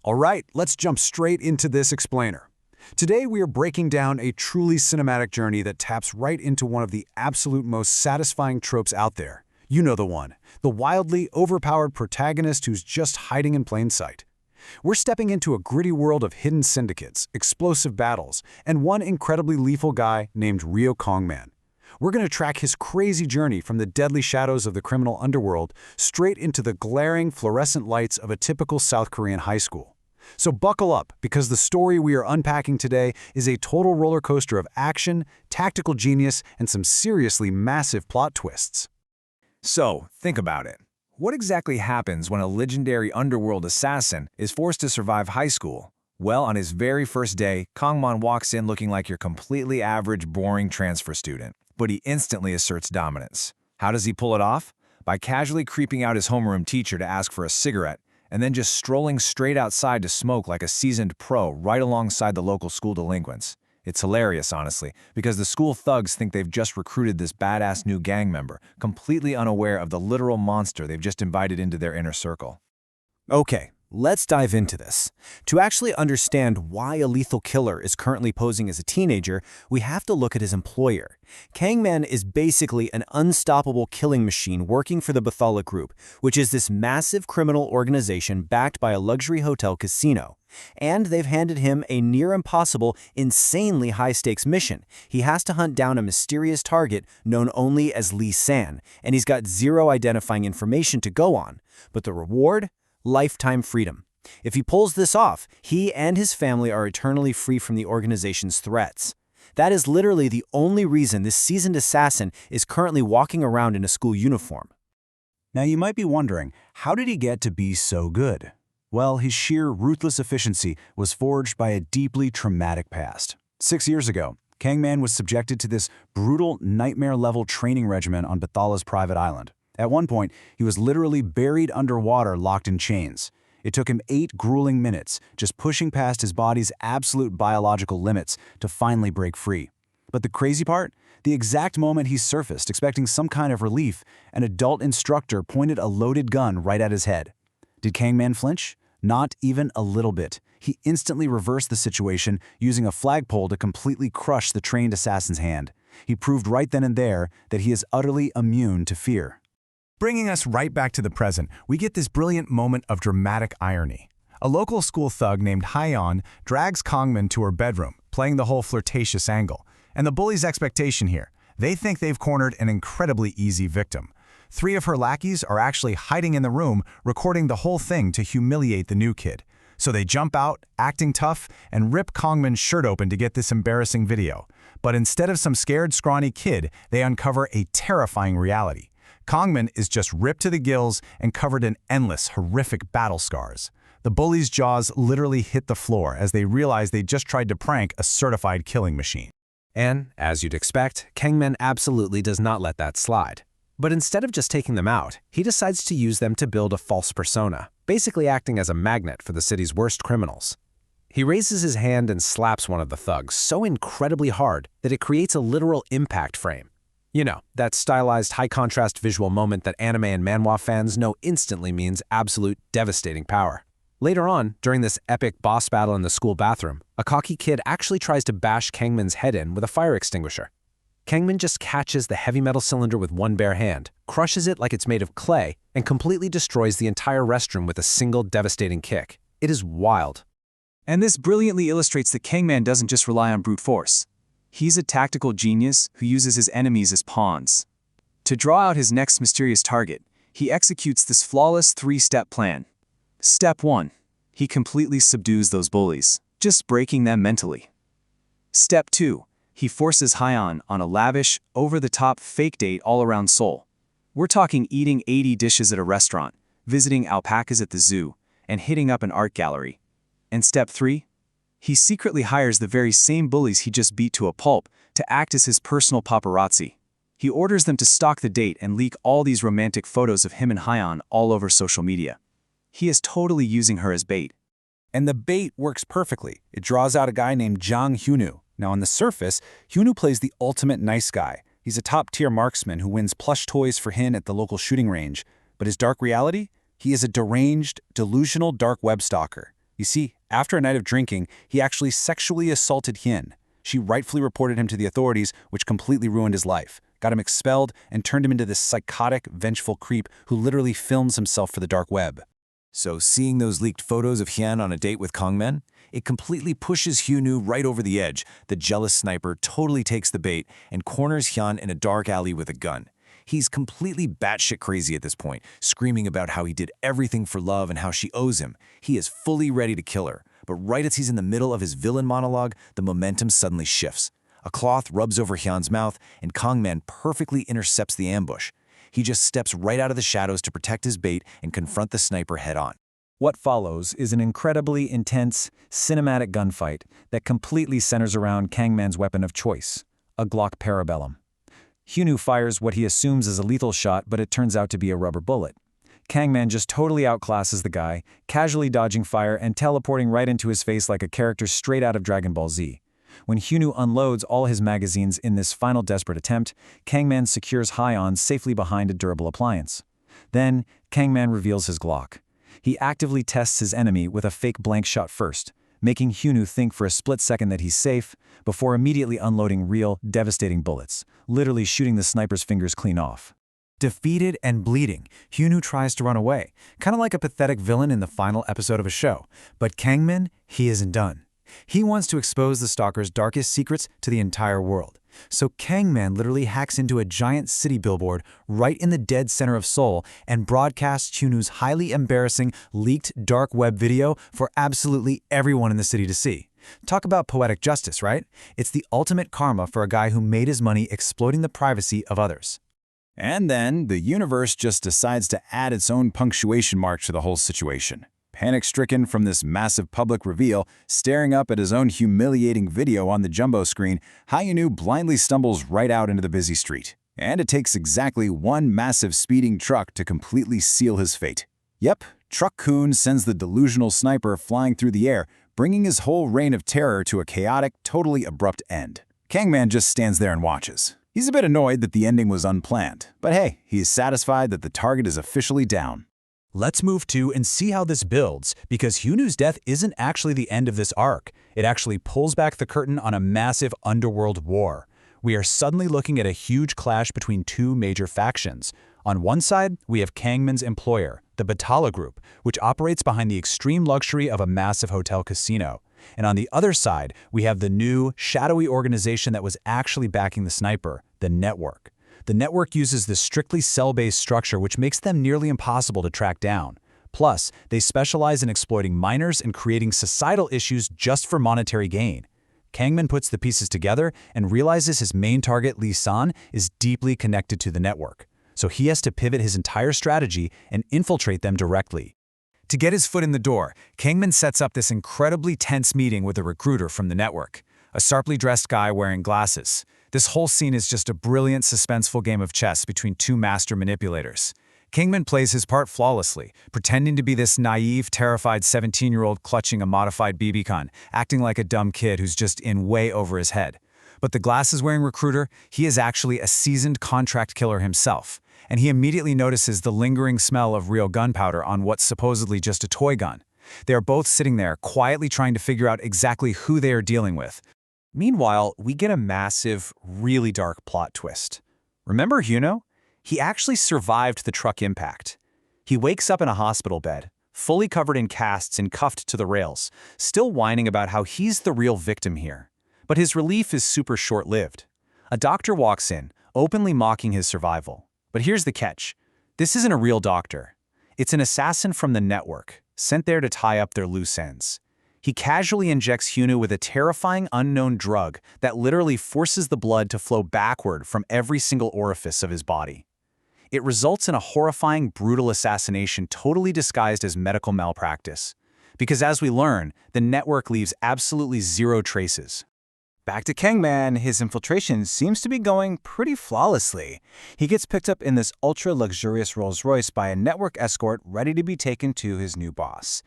All right, let's jump straight into this explainer. Today we are breaking down a truly cinematic journey that taps right into one of the absolute most satisfying tropes out there. You know the one, the wildly overpowered protagonist who's just hiding in plain sight. We're stepping into a gritty world of hidden syndicates, explosive battles, and one incredibly lethal guy named Ryo Kongman. We're going to track his crazy journey from the deadly shadows of the criminal underworld straight into the glaring fluorescent lights of a typical South Korean high school. So buckle up, because the story we are unpacking today is a total roller coaster of action, tactical genius, and some seriously massive plot twists. So, think about it. What exactly happens when a legendary underworld assassin is forced to survive high school? Well, on his very first day, Kongman walks in looking like your completely average, boring transfer student. But he instantly asserts dominance. How does he pull it off? By casually creeping out his homeroom teacher to ask for a cigarette, and then just strolling straight outside to smoke like a seasoned pro right alongside the local school delinquents. It's hilarious, honestly, because the school thugs think they've just recruited this badass new gang member, completely unaware of the literal monster they've just invited into their inner circle. Okay, let's dive into this. To actually understand why a lethal killer is currently posing as a teenager, we have to look at his employer. Kangman is basically an unstoppable killing machine working for the Bathala Group, which is this massive criminal organization backed by a luxury hotel casino. And they've handed him a near-impossible, insanely high-stakes mission. He has to hunt down a mysterious target known only as Lee San, and he's got zero identifying information to go on. But the reward? Lifetime freedom. If he pulls this off, he and his family are eternally free from the organization's threats. That is literally the only reason this seasoned assassin is currently walking around in a school uniform. Now you might be wondering, how did he get to be so good? Well, his sheer ruthless efficiency was forged by a deeply traumatic past. 6 years ago, Kangman was subjected to this brutal, nightmare-level training regimen on Bathala's private island. At one point, he was literally buried underwater, locked in chains. It took him 8 grueling minutes, just pushing past his body's absolute biological limits to finally break free. But the crazy part? The exact moment he surfaced, expecting some kind of relief, an adult instructor pointed a loaded gun right at his head. Did Kangman flinch? Not even a little bit. He instantly reversed the situation, using a flagpole to completely crush the trained assassin's hand. He proved right then and there that he is utterly immune to fear. Bringing us right back to the present, we get this brilliant moment of dramatic irony. A local school thug named Hyeon drags Kongman to her bedroom, playing the whole flirtatious angle. And the bully's expectation here: they think they've cornered an incredibly easy victim. 3 of her lackeys are actually hiding in the room, recording the whole thing to humiliate the new kid. So they jump out, acting tough, and rip Kongman's shirt open to get this embarrassing video. But instead of some scared, scrawny kid, they uncover a terrifying reality. Kongman is just ripped to the gills and covered in endless, horrific battle scars. The bullies' jaws literally hit the floor as they realize they just tried to prank a certified killing machine. And, as you'd expect, Kangman absolutely does not let that slide. But instead of just taking them out, he decides to use them to build a false persona, basically acting as a magnet for the city's worst criminals. He raises his hand and slaps one of the thugs so incredibly hard that it creates a literal impact frame. You know, that stylized high-contrast visual moment that anime and manhwa fans know instantly means absolute devastating power. Later on, during this epic boss battle in the school bathroom, a cocky kid actually tries to bash Kangman's head in with a fire extinguisher. Kangman just catches the heavy metal cylinder with one bare hand, crushes it like it's made of clay, and completely destroys the entire restroom with a single devastating kick. It is wild. And this brilliantly illustrates that Kangman doesn't just rely on brute force. He's a tactical genius who uses his enemies as pawns. To draw out his next mysterious target, he executes this flawless 3-step plan. Step 1. He completely subdues those bullies, just breaking them mentally. Step 2. He forces Hyeon on a lavish, over-the-top fake date all around Seoul. We're talking eating 80 dishes at a restaurant, visiting alpacas at the zoo, and hitting up an art gallery. And step 3? He secretly hires the very same bullies he just beat to a pulp to act as his personal paparazzi. He orders them to stalk the date and leak all these romantic photos of him and Hyeon all over social media. He is totally using her as bait. And the bait works perfectly. It draws out a guy named Jang Hyunwoo. Now on the surface, Hyunwoo plays the ultimate nice guy. He's a top-tier marksman who wins plush toys for Hin at the local shooting range. But his dark reality? He is a deranged, delusional dark web stalker. You see, after a night of drinking, he actually sexually assaulted Hyun. She rightfully reported him to the authorities, which completely ruined his life, got him expelled, and turned him into this psychotic, vengeful creep who literally films himself for the dark web. So seeing those leaked photos of Hyun on a date with Kangman, it completely pushes Hyunwoo right over the edge. The jealous sniper totally takes the bait and corners Hyun in a dark alley with a gun. He's completely batshit crazy at this point, screaming about how he did everything for love and how she owes him. He is fully ready to kill her. But right as he's in the middle of his villain monologue, the momentum suddenly shifts. A cloth rubs over Hyun's mouth, and Kangman perfectly intercepts the ambush. He just steps right out of the shadows to protect his bait and confront the sniper head-on. What follows is an incredibly intense, cinematic gunfight that completely centers around Kangman's weapon of choice, a Glock Parabellum. Hyunwoo fires what he assumes is a lethal shot, but it turns out to be a rubber bullet. Kangman just totally outclasses the guy, casually dodging fire and teleporting right into his face like a character straight out of Dragon Ball Z. When Hyunwoo unloads all his magazines in this final desperate attempt, Kangman secures Hyeon safely behind a durable appliance. Then, Kangman reveals his Glock. He actively tests his enemy with a fake blank shot first, making Hyunwoo think for a split second that he's safe, before immediately unloading real, devastating bullets, literally shooting the sniper's fingers clean off. Defeated and bleeding, Hyunwoo tries to run away, kind of like a pathetic villain in the final episode of a show. But Kangman, he isn't done. He wants to expose the stalker's darkest secrets to the entire world. So Kangman literally hacks into a giant city billboard right in the dead center of Seoul and broadcasts Hyunwoo's highly embarrassing, leaked dark web video for absolutely everyone in the city to see. Talk about poetic justice, right? It's the ultimate karma for a guy who made his money exploiting the privacy of others. And then, the universe just decides to add its own punctuation mark to the whole situation. Panic-stricken from this massive public reveal, staring up at his own humiliating video on the jumbo screen, Hyunwoo blindly stumbles right out into the busy street. And it takes exactly one massive speeding truck to completely seal his fate. Yep, Truck-kun sends the delusional sniper flying through the air, bringing his whole reign of terror to a chaotic, totally abrupt end. Kangman just stands there and watches. He's a bit annoyed that the ending was unplanned, but hey, he is satisfied that the target is officially down. Let's move to and see how this builds, because Hyunwoo's death isn't actually the end of this arc. It actually pulls back the curtain on a massive underworld war. We are suddenly looking at a huge clash between two major factions. On one side, we have Kangman's employer, the Batala Group, which operates behind the extreme luxury of a massive hotel casino. And on the other side, we have the new, shadowy organization that was actually backing the sniper, the Network. The Network uses this strictly cell-based structure, which makes them nearly impossible to track down. Plus, they specialize in exploiting minors and creating societal issues just for monetary gain. Kangman puts the pieces together and realizes his main target, Lee San, is deeply connected to the Network. So he has to pivot his entire strategy and infiltrate them directly. To get his foot in the door, Kangman sets up this incredibly tense meeting with a recruiter from the Network, a sharply dressed guy wearing glasses. This whole scene is just a brilliant, suspenseful game of chess between two master manipulators. Kangman plays his part flawlessly, pretending to be this naive, terrified 17-year-old clutching a modified BB gun, acting like a dumb kid who's just in way over his head. But the glasses-wearing recruiter, he is actually a seasoned contract killer himself, and he immediately notices the lingering smell of real gunpowder on what's supposedly just a toy gun. They are both sitting there, quietly trying to figure out exactly who they are dealing with. Meanwhile, we get a massive, really dark plot twist. Remember Hyunwoo? He actually survived the truck impact. He wakes up in a hospital bed, fully covered in casts and cuffed to the rails, still whining about how he's the real victim here. But his relief is super short-lived. A doctor walks in, openly mocking his survival. But here's the catch. This isn't a real doctor. It's an assassin from the Network, sent there to tie up their loose ends. He casually injects Hyunwoo with a terrifying unknown drug that literally forces the blood to flow backward from every single orifice of his body. It results in a horrifying, brutal assassination totally disguised as medical malpractice. Because as we learn, the Network leaves absolutely zero traces. Back to Kangman, his infiltration seems to be going pretty flawlessly. He gets picked up in this ultra-luxurious Rolls-Royce by a Network escort ready to be taken to his new boss.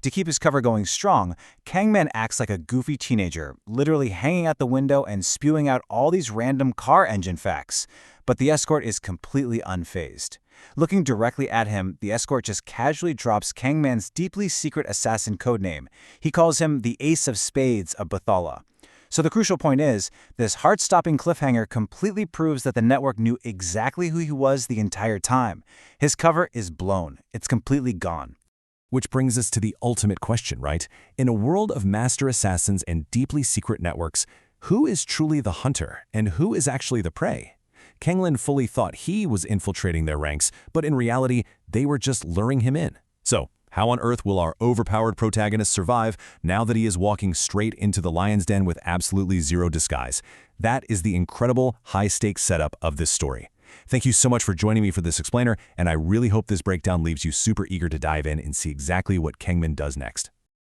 To keep his cover going strong, Kangman acts like a goofy teenager, literally hanging out the window and spewing out all these random car engine facts. But the escort is completely unfazed. Looking directly at him, the escort just casually drops Kangman's deeply secret assassin codename. He calls him the Ace of Spades of Bathala. So the crucial point is, this heart-stopping cliffhanger completely proves that the network knew exactly who he was the entire time. His cover is blown. It's completely gone. Which brings us to the ultimate question, right? In a world of master assassins and deeply secret networks, who is truly the hunter and who is actually the prey? Kanglan fully thought he was infiltrating their ranks, but in reality, they were just luring him in. So, how on earth will our overpowered protagonist survive now that he is walking straight into the lion's den with absolutely zero disguise? That is the incredible high-stakes setup of this story. Thank you so much for joining me for this explainer, and I really hope this breakdown leaves you super eager to dive in and see exactly what Kangman does next.